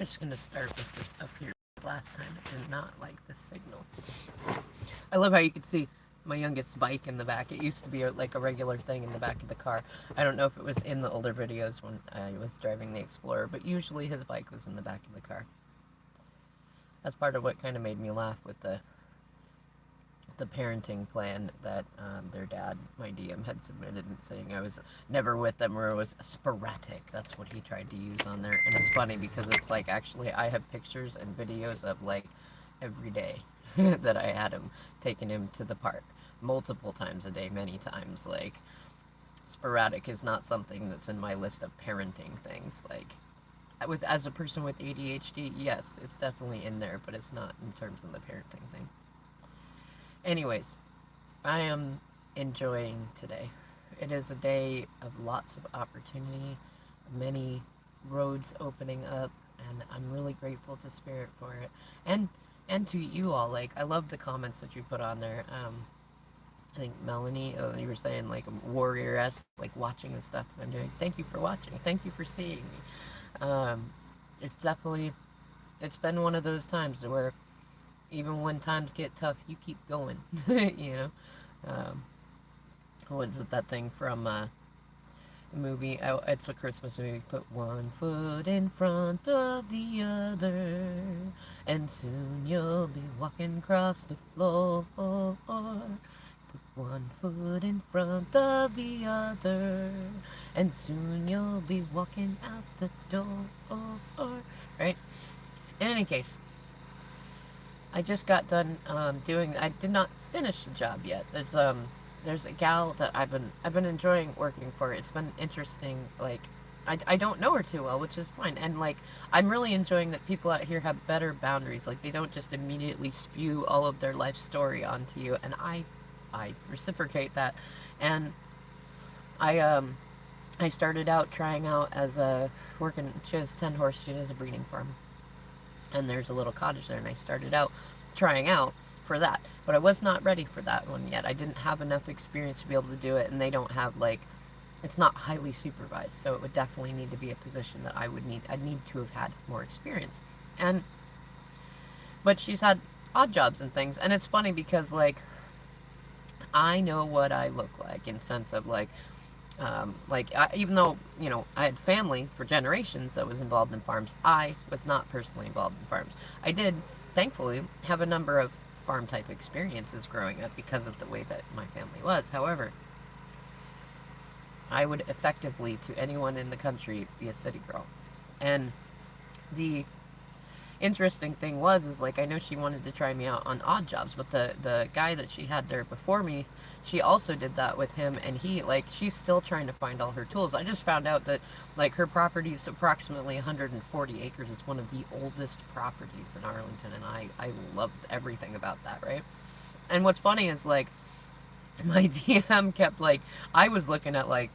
just going to start with this up here. Last time it did not like the signal. I love how you can see my youngest bike in the back. It used to be like a regular thing in the back of the car. I don't know if it was in the older videos when I was driving the Explorer, but usually his bike was in the back of the car. That's part of what kind of made me laugh with the parenting plan that their dad, my DM, had submitted, and saying I was never with them, or it was sporadic. That's what he tried to use on there. And it's funny because it's like, actually I have pictures and videos of like every day that I had him, taking him to the park multiple times a day, many times. Like, sporadic is not something that's in my list of parenting things. Like, as a person with ADHD, yes, it's definitely in there, but it's not in terms of the parenting thing. Anyways, I am enjoying today. It is a day of lots of opportunity, many roads opening up, and I'm really grateful to Spirit for it. And to you all. Like, I love the comments that you put on there. I think Melanie, you were saying like a warrior-esque, like watching the stuff that I'm doing. Thank you for watching. Thank you for seeing me. It's definitely, it's been one of those times where even when times get tough, you keep going. You know, what is it, that thing from the movie? Oh, it's a Christmas movie. Put one foot in front of the other, and soon you'll be walking across the floor. Put one foot in front of the other, and soon you'll be walking out the door. Right? In any case, I just got done doing. I did not finish the job yet. There's a gal that I've been enjoying working for. It's been interesting. Like, I don't know her too well, which is fine. And like, I'm really enjoying that people out here have better boundaries. Like, they don't just immediately spew all of their life story onto you. And I reciprocate that. And I started out trying out as a working. She has 10 horses. She has a breeding farm, and there's a little cottage there, and I started out trying out for that, but I was not ready for that one yet. I didn't have enough experience to be able to do it, and they don't have, like, it's not highly supervised, so it would definitely need to be a position that I'd need to have had more experience. But she's had odd jobs and things, and it's funny because, like, I know what I look like in sense of, like, even though, you know, I had family for generations that was involved in farms, I was not personally involved in farms. I did, thankfully, have a number of farm-type experiences growing up because of the way that my family was. However, I would effectively, to anyone in the country, be a city girl. And the interesting thing is like, I know she wanted to try me out on odd jobs, but the guy that she had there before me, she also did that with him, and he, like, she's still trying to find all her tools. I just found out that, like, her property is approximately 140 acres. It's one of the oldest properties in Arlington, and I loved everything about that, right? And what's funny is, like, my DM kept, like, I was looking at, like,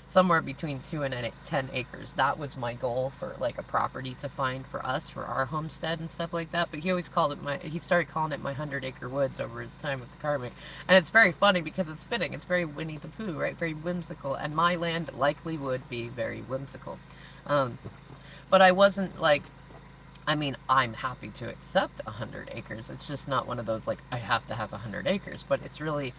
somewhere between 2 and 10 acres. That was my goal for, like, a property to find for us, for our homestead and stuff like that. But he always called it he started calling it my 100-acre woods over his time with the karmic. And it's very funny because it's fitting. It's very Winnie the Pooh, right? Very whimsical. And my land likely would be very whimsical. But I wasn't, like, I mean, I'm happy to accept 100 acres. It's just not one of those, like, I have to have 100 acres. But it's really,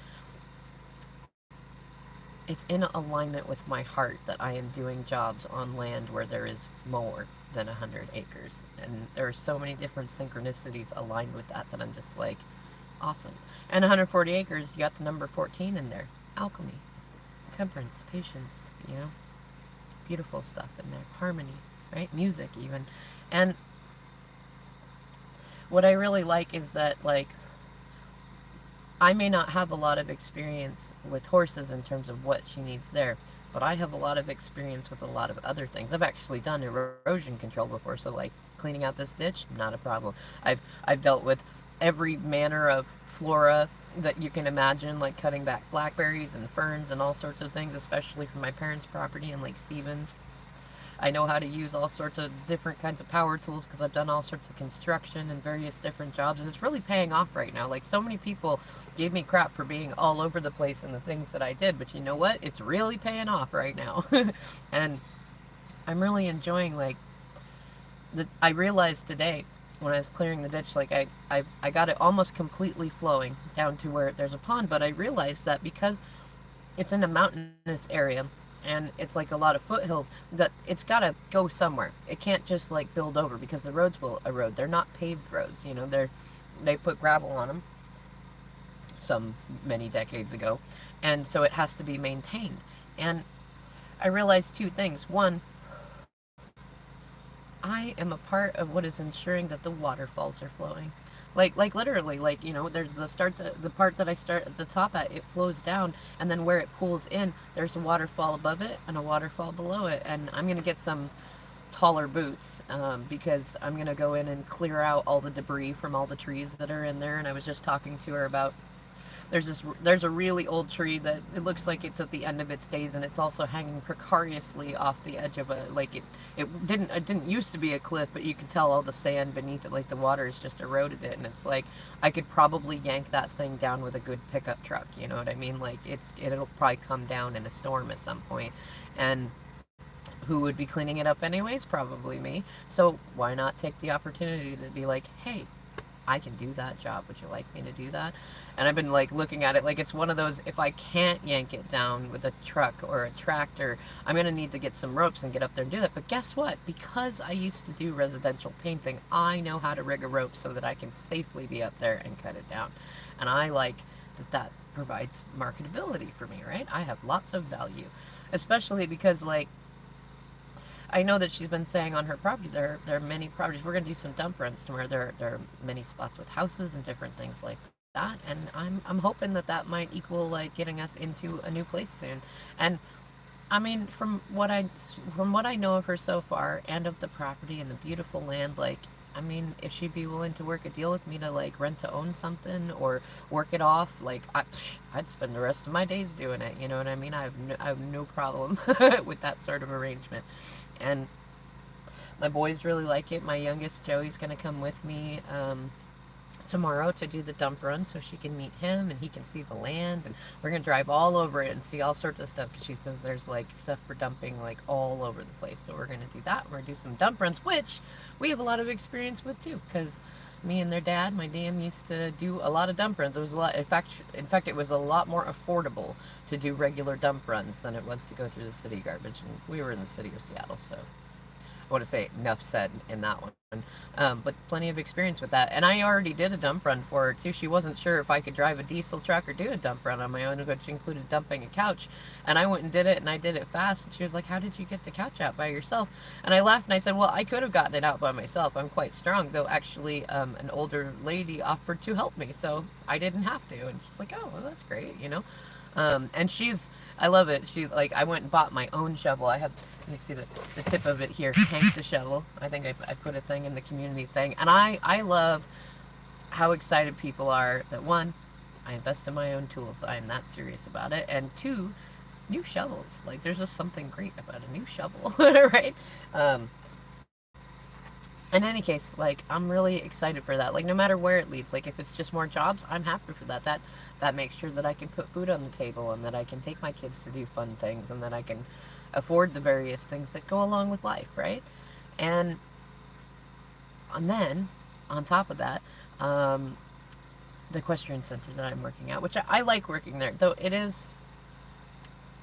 it's in alignment with my heart that I am doing jobs on land where there is more than 100 acres. And there are so many different synchronicities aligned with that I'm just like, awesome. And 140 acres, you got the number 14 in there. Alchemy, temperance, patience, you know, beautiful stuff in there. Harmony, right? Music even. And what I really like is that, like, I may not have a lot of experience with horses in terms of what she needs there, but I have a lot of experience with a lot of other things. I've actually done erosion control before, so, like, cleaning out this ditch, not a problem. I've dealt with every manner of flora that you can imagine, like cutting back blackberries and ferns and all sorts of things, especially for my parents' property in Lake Stevens. I know how to use all sorts of different kinds of power tools because I've done all sorts of construction and various different jobs, and it's really paying off right now. Like, so many people gave me crap for being all over the place in the things that I did, but you know what? It's really paying off right now. And I'm really enjoying, like, I realized today when I was clearing the ditch, like I got it almost completely flowing down to where there's a pond, but I realized that because it's in a mountainous area and it's like a lot of foothills, that it's got to go somewhere. It can't just like build over because the roads will erode. They're not paved roads, you know. They put gravel on them some many decades ago, and so it has to be maintained. And I realized two things. One, I am a part of what is ensuring that the waterfalls are flowing. Like literally, like, you know, there's the part that I start at the top at, it flows down, and then where it pools in, there's a waterfall above it and a waterfall below it. And I'm gonna get some taller boots, because I'm gonna go in and clear out all the debris from all the trees that are in there. And I was just talking to her about there's a really old tree that it looks like it's at the end of its days, and it's also hanging precariously off the edge of a, like, it didn't used to be a cliff, but you can tell all the sand beneath it, like the water has just eroded it. And it's like I could probably yank that thing down with a good pickup truck, you know what I mean? Like it'll probably come down in a storm at some point. And who would be cleaning it up anyways? Probably me. So why not take the opportunity to be like, hey, I can do that job. Would you like me to do that? And I've been like looking at it like it's one of those, if I can't yank it down with a truck or a tractor, I'm going to need to get some ropes and get up there and do that. But guess what? Because I used to do residential painting, I know how to rig a rope so that I can safely be up there and cut it down. And I like that provides marketability for me, right? I have lots of value, especially because, like, I know that she's been saying on her property there are many properties. We're gonna do some dump runs tomorrow. There are many spots with houses and different things like that, and I'm hoping that that might equal like getting us into a new place soon. And I mean, from what I know of her so far and of the property and the beautiful land, like, I mean, if she'd be willing to work a deal with me to like rent to own something or work it off, like I'd spend the rest of my days doing it. You know what I mean? I have no problem with that sort of arrangement. And my boys really like it. My youngest Joey's gonna come with me tomorrow to do the dump run so she can meet him and he can see the land, and we're gonna drive all over it and see all sorts of stuff because she says there's like stuff for dumping like all over the place. So we're gonna do that. We're gonna do some dump runs, which we have a lot of experience with too, because me and their dad, my dam, used to do a lot of dump runs. It was a lot. In fact, it was a lot more affordable to do regular dump runs than it was to go through the city garbage. And we were in the city of Seattle, so I want to say enough said in that one. But plenty of experience with that. And I already did a dump run for her too. She wasn't sure if I could drive a diesel truck or do a dump run on my own, which included dumping a couch. And I went and did it, and I did it fast. And she was like, "How did you get the couch out by yourself?" And I laughed and I said, "Well, I could have gotten it out by myself. I'm quite strong." Though actually, an older lady offered to help me, so I didn't have to. And she's like, "Oh, well, that's great," you know. And I love it. She, like, I went and bought my own shovel. I have, you can see the tip of it here, Hank the shovel. I think I put a thing in the community thing. And I love how excited people are that, one, I invest in my own tools. I am that serious about it. And two, new shovels. Like, there's just something great about a new shovel, right? In any case, like, I'm really excited for that. Like, no matter where it leads, like, if it's just more jobs, I'm happy for that. That makes sure that I can put food on the table, and that I can take my kids to do fun things, and that I can afford the various things that go along with life, right? And then on top of that, the equestrian center that I'm working at, which I like working there, though it is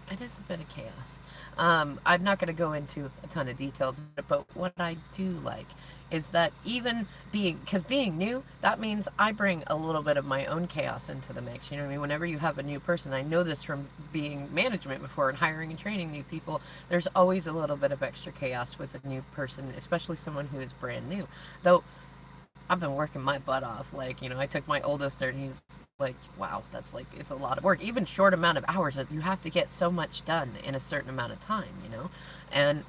a bit of chaos. I'm not going to go into a ton of details, but what I do like is that because being new, that means I bring a little bit of my own chaos into the mix. You know what I mean? Whenever you have a new person, I know this from being management before and hiring and training new people, there's always a little bit of extra chaos with a new person, especially someone who is brand new. Though I've been working my butt off. Like, you know, I took my oldest there, and he's like, wow, that's like, it's a lot of work. Even short amount of hours, that you have to get so much done in a certain amount of time, you know? And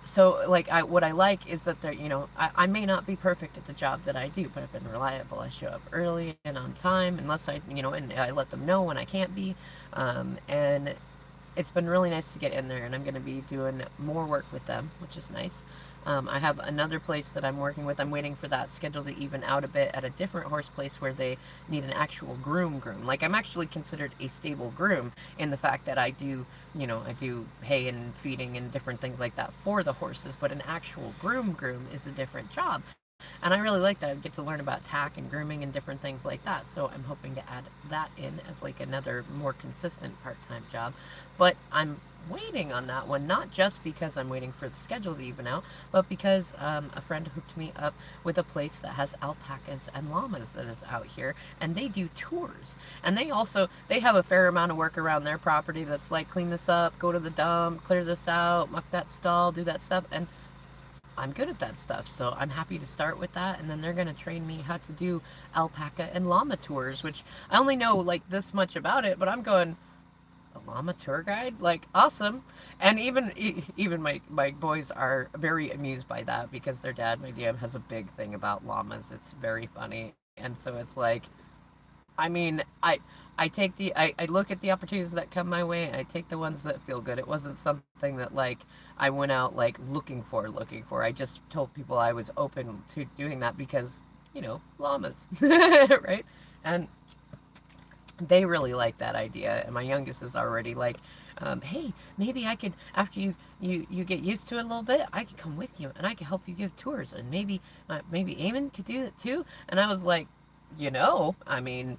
so, like, what I like is that they're, you know, I may not be perfect at the job that I do, but I've been reliable. I show up early and on time, unless and I let them know when I can't be. And it's been really nice to get in there, and I'm going to be doing more work with them, which is nice. I have another place that I'm working with. I'm waiting for that schedule to even out a bit at a different horse place where they need an actual groom. Like, I'm actually considered a stable groom in the fact that I do, I do hay and feeding and different things like that for the horses, but an actual groom is a different job. And I really like that. I get to learn about tack and grooming and different things like that. So I'm hoping to add that in as like another more consistent part-time job. But I'm waiting on that one, not just because I'm waiting for the schedule to even out, but because a friend hooked me up with a place that has alpacas and llamas that is out here, and they do tours. And they have a fair amount of work around their property that's like clean this up, go to the dump, clear this out, muck that stall, do that stuff, and I'm good at that stuff, so I'm happy to start with that. And then they're going to train me how to do alpaca and llama tours, which I only know like this much about it, but I'm going, a llama tour guide? Like, awesome. And even my boys are very amused by that because their dad, my DM, has a big thing about llamas. It's very funny. And so it's like, I mean, I look at the opportunities that come my way and I take the ones that feel good. It wasn't something that like I went out like looking for. I just told people I was open to doing that because, llamas, right? And they really like that idea. And my youngest is already like, hey, maybe I could, after you get used to it a little bit, I could come with you and I could help you give tours, and maybe Eamon could do it too. And I was like, I mean,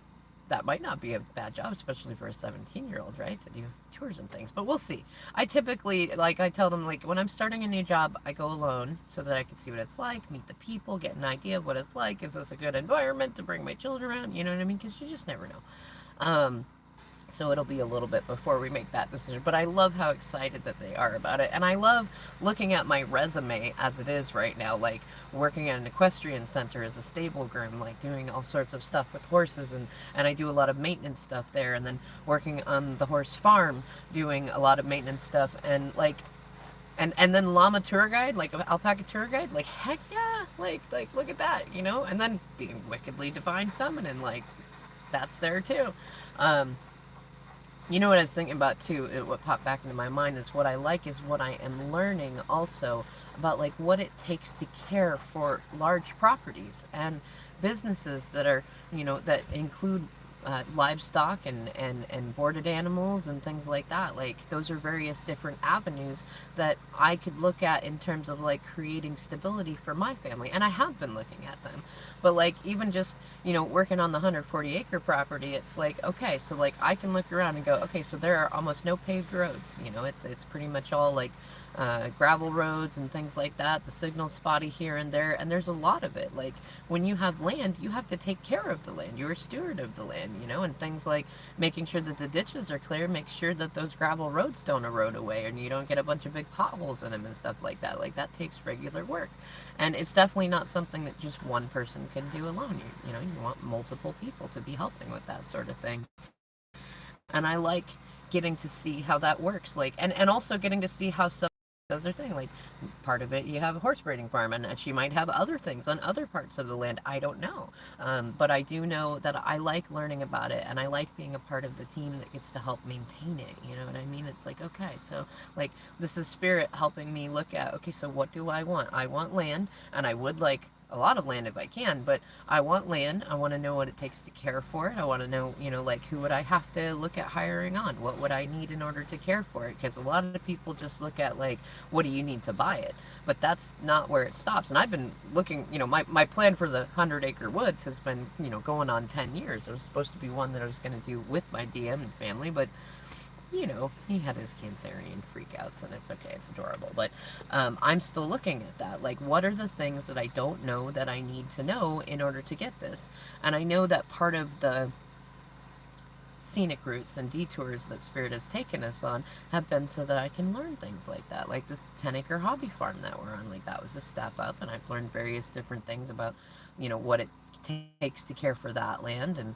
that might not be a bad job, especially for a 17-year-old, right? To do tours and things. But we'll see. I typically, like, I tell them, like, when I'm starting a new job, I go alone so that I can see what it's like, meet the people, get an idea of what it's like. Is this a good environment to bring my children around? You know what I mean? Because you just never know. Um, so it'll be a little bit before we make that decision. But I love how excited that they are about it. And I love looking at my resume as it is right now, like working at an equestrian center as a stable groom, like doing all sorts of stuff with horses. And I do a lot of maintenance stuff there. And then working on the horse farm, doing a lot of maintenance stuff. And like, and then llama tour guide, like alpaca tour guide, like heck yeah, like look at that, and then being wickedly divine feminine, like that's there too. What I was thinking about too, what popped back into my mind is what I like is what I am learning also about like what it takes to care for large properties and businesses that are, that include livestock and boarded animals and things like that. Like those are various different avenues that I could look at in terms of like creating stability for my family. And I have been looking at them. But like even just, working on the 140-acre property, it's like, okay, so like I can look around and go, okay, so there are almost no paved roads. It's pretty much all like gravel roads and things like that. The signal spotty here and there, and there's a lot of it. Like when you have land, you have to take care of the land. You're a steward of the land, and things like making sure that the ditches are clear, make sure that those gravel roads don't erode away, and you don't get a bunch of big potholes in them and stuff like that. Like that takes regular work, and it's definitely not something that just one person can do alone. You want multiple people to be helping with that sort of thing, and I like getting to see how that works. Like, and also getting to see how some does their thing. Like part of it, you have a horse breeding farm, and she might have other things on other parts of the land. I don't know, but I do know that I like learning about it, and I like being a part of the team that gets to help maintain it. You know what I mean? It's like, okay, so like this is spirit helping me look at, okay, so what do I want? I want land, and I would like a lot of land if I can, but I want land. I want to know what it takes to care for it. I want to know, like who would I have to look at hiring on? What would I need in order to care for it? Because a lot of people just look at like, what do you need to buy it? But that's not where it stops. And I've been looking, my plan for the 100-acre woods has been, going on 10 years. It was supposed to be one that I was going to do with my DM and family, but he had his Cancerian freakouts, and it's okay, it's adorable. But I'm still looking at that. Like, what are the things that I don't know that I need to know in order to get this? And I know that part of the scenic routes and detours that Spirit has taken us on have been so that I can learn things like that. Like this 10-acre hobby farm that we're on, like that was a step up, and I've learned various different things about, what it takes to care for that land. And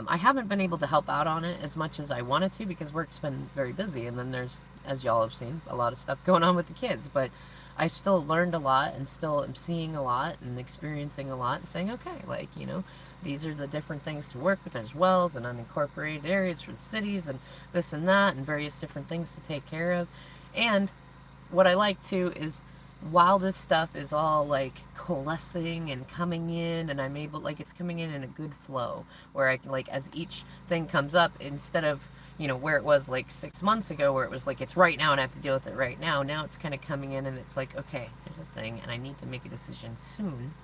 I haven't been able to help out on it as much as I wanted to because work's been very busy, and then there's, as y'all have seen, a lot of stuff going on with the kids. But I still learned a lot and still am seeing a lot and experiencing a lot and saying, okay, like, these are the different things to work with. There's wells and unincorporated areas for the cities and this and that and various different things to take care of. And what I like too is while this stuff is all like coalescing and coming in, and I'm able, like, it's coming in a good flow where I can, like, as each thing comes up, instead of, where it was like 6 months ago where it was like it's right now and I have to deal with it right now. Now it's kind of coming in and it's like, okay, here's a thing and I need to make a decision soon,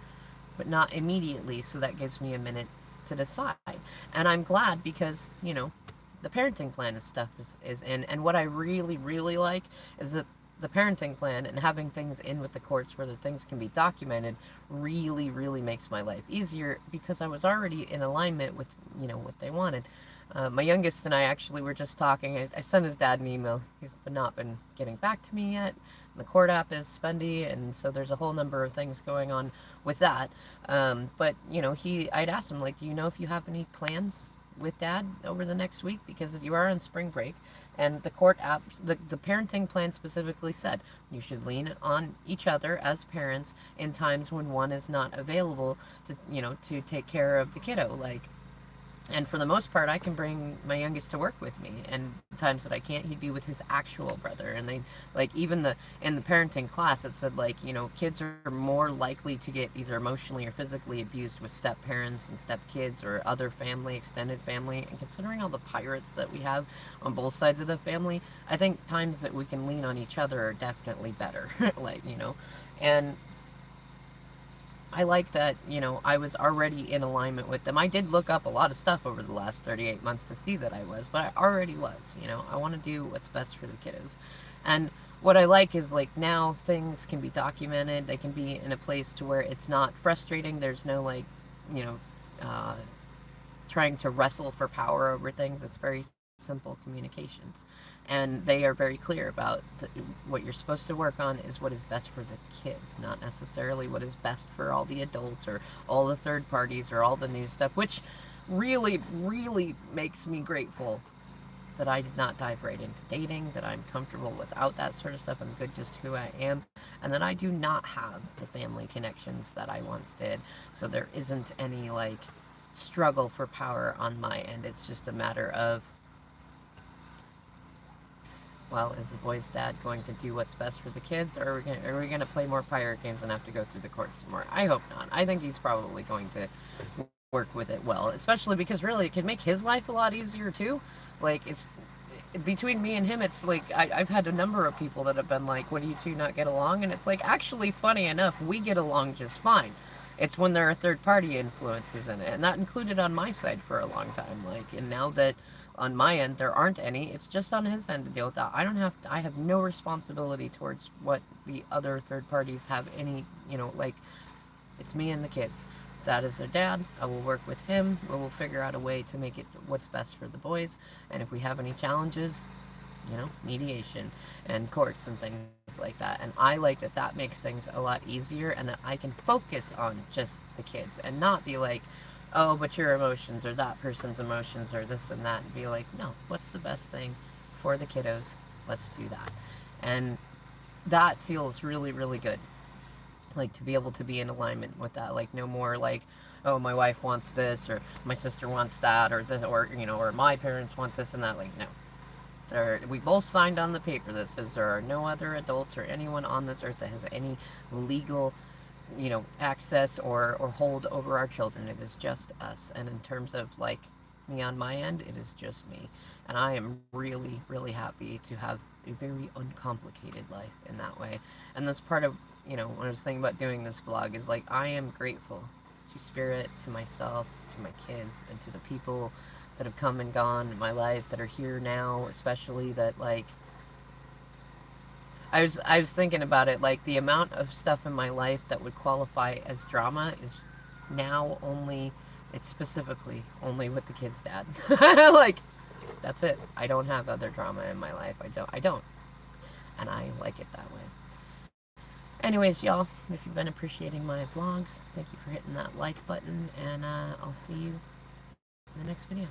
but not immediately. So that gives me a minute to decide. And I'm glad because, the parenting plan and stuff is in. And what I really, really like is that the parenting plan and having things in with the courts where the things can be documented really, really makes my life easier because I was already in alignment with, what they wanted. My youngest and I actually were just talking. I sent his dad an email. He's not been getting back to me yet. The court app is spendy, and so there's a whole number of things going on with that. But I'd asked him, like, do you know if you have any plans with dad over the next week, because you are on spring break, and the court app, the parenting plan specifically said you should lean on each other as parents in times when one is not available to take care of the kiddo, like. And for the most part, I can bring my youngest to work with me. And times that I can't, he'd be with his actual brother. And they, like, even in the parenting class, it said, like, kids are more likely to get either emotionally or physically abused with step parents and step kids or other family, extended family. And considering all the pirates that we have on both sides of the family, I think times that we can lean on each other are definitely better. And I like that, I was already in alignment with them. I did look up a lot of stuff over the last 38 months to see that I was, but I already was, I want to do what's best for the kiddos. And what I like is, like, now things can be documented. They can be in a place to where it's not frustrating. There's no, like, you know, uh, trying to wrestle for power over things. It's very simple communications. And they are very clear about what you're supposed to work on is what is best for the kids, not necessarily what is best for all the adults or all the third parties or all the new stuff, which really, really makes me grateful that I did not dive right into dating, that I'm comfortable without that sort of stuff. I'm good just who I am, and that I do not have the family connections that I once did. So there isn't any, like, struggle for power on my end. It's just a matter of, well, is the boy's dad going to do what's best for the kids, or are we gonna play more pirate games and have to go through the courts some more? I hope not. I think he's probably going to work with it well, especially because really it can make his life a lot easier too. Like, it's between me and him, it's like I've had a number of people that have been like, "What do you two not get along?" And it's like, actually, funny enough, we get along just fine. It's when there are third party influences in it, and that included on my side for a long time. Like, and now that on my end there aren't any, it's just on his end to deal with that. I have no responsibility towards what the other third parties have any, like, it's me and the kids. That is their dad. I will work with him. We will figure out a way to make it what's best for the boys. And if we have any challenges, mediation and courts and things like that. And I like that that makes things a lot easier, and that I can focus on just the kids and not be like, oh, but your emotions or that person's emotions or this and that, and be like, no, what's the best thing for the kiddos? Let's do that. And that feels really, really good. Like, to be able to be in alignment with that. Like, no more like, oh, my wife wants this, or my sister wants that, or this, or my parents want this and that. Like, no. We both signed on the paper that says there are no other adults or anyone on this earth that has any legal, access or hold over our children. It is just us. And in terms of, like, me on my end, it is just me. And I am really, really happy to have a very uncomplicated life in that way. And that's part of, when I was thinking about doing this vlog, is like, I am grateful to Spirit, to myself, to my kids, and to the people that have come and gone in my life that are here now, especially that, like, I was thinking about it, like, the amount of stuff in my life that would qualify as drama is now only, it's specifically only with the kid's dad. Like, that's it. I don't have other drama in my life. I don't. And I like it that way. Anyways, y'all, if you've been appreciating my vlogs, thank you for hitting that like button, and I'll see you in the next video.